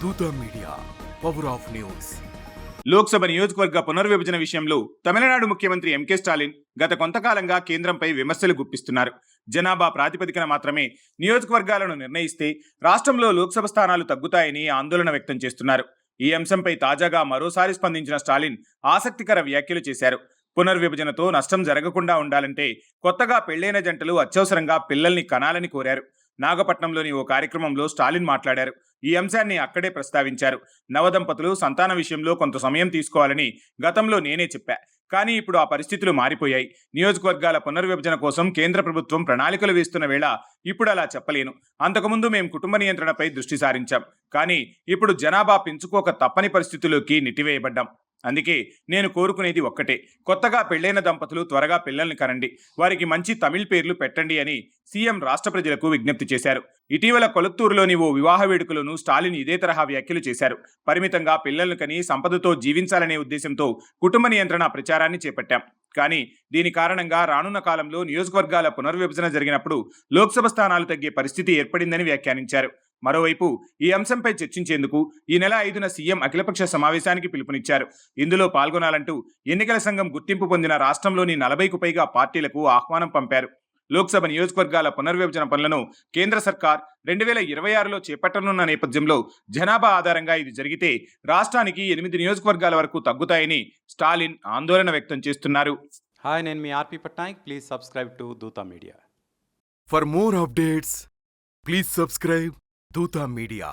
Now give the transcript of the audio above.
దూత media, power of news. Lok Sabha నియోజకవర్గ పునర్విభజన విషయంలో తమిళనాడు ముఖ్యమంత్రి ఎంకే స్టాలిన్ గత కొంతకాలంగా కేంద్రంపై విమర్శలు గుప్పిస్తున్నారు. జనాభా ప్రాతిపదికన మాత్రమే నియోజకవర్గాలను నిర్ణయిస్తే రాష్ట్రంలో లోక్సభ స్థానాలు తగ్గుతాయని ఆందోళన వ్యక్తం చేస్తున్నారు. ఈ అంశంపై తాజాగా మరోసారి స్పందించిన స్టాలిన్ ఆసక్తికర వ్యాఖ్యలు చేశారు. పునర్విభజనతో నష్టం జరగకుండా ఉండాలంటే కొత్తగా పెళ్లైన జంటలు అత్యవసరంగా పిల్లల్ని కనాలని కోరారు. నాగపట్నంలోని ఓ కార్యక్రమంలో స్టాలిన్ మాట్లాడారు. ఈ అంశాన్ని అక్కడే ప్రస్తావించారు. నవదంపతులు సంతాన విషయంలో కొంత సమయం తీసుకోవాలని గతంలో నేనే చెప్పా, కానీ ఇప్పుడు ఆ పరిస్థితులు మారిపోయాయి. నియోజకవర్గాల పునర్విభజన కోసం కేంద్ర ప్రభుత్వం ప్రణాళికలు వేస్తున్న వేళ ఇప్పుడు అలా చెప్పలేను. అంతకుముందు మేము కుటుంబ నియంత్రణపై దృష్టి సారించాం, కానీ ఇప్పుడు జనాభా పెంచుకోక తప్పని పరిస్థితుల్లోకి నెట్టివేయబడ్డాం. అందుకే నేను కోరుకునేది ఒక్కటే, కొత్తగా పెళ్లైన దంపతులు త్వరగా పిల్లల్ని కనండి, వారికి మంచి తమిళ్ పేర్లు పెట్టండి అని సీఎం రాష్ట్ర ప్రజలకు విజ్ఞప్తి చేశారు. ఇటీవల కొలత్తూరులోని ఓ వివాహ వేడుకలోనూ స్టాలిన్ ఇదే తరహా వ్యాఖ్యలు చేశారు. పరిమితంగా పిల్లలను కని సంపదతో జీవించాలనే ఉద్దేశంతో కుటుంబ నియంత్రణ ప్రచారాన్ని చేపట్టాం, కానీ దీని కారణంగా రానున్న కాలంలో నియోజకవర్గాల పునర్విభజన జరిగినప్పుడు లోక్సభ స్థానాలు తగ్గే పరిస్థితి ఏర్పడిందని వ్యాఖ్యానించారు. మరోవైపు ఈ అంశంపై చర్చించేందుకు ఈ నెల 5న సీఎం అఖిలపక్ష సమావేశానికి పిలుపునిచ్చారు. ఇందులో పాల్గొనాలంటూ ఎన్నికల సంఘం గుర్తింపు పొందిన రాష్ట్రంలోని 40కు పైగా పార్టీలకు ఆహ్వానం పంపారు. లోక్సభ నియోజకవర్గాల పునర్విభజన పనులను కేంద్ర సర్కార్ 2026లో చేపట్టనున్న నేపథ్యంలో జనాభా ఆధారంగా ఇది జరిగితే రాష్ట్రానికి 8 నియోజకవర్గాల వరకు తగ్గుతాయని స్టాలిన్ ఆందోళన వ్యక్తం చేస్తున్నారు. హాయ్, నేను మీ ఆర్పి పట్నాయక్. ప్లీజ్ సబ్స్క్రైబ్ టు దూత media. For more updates, please subscribe దూత మీడియా.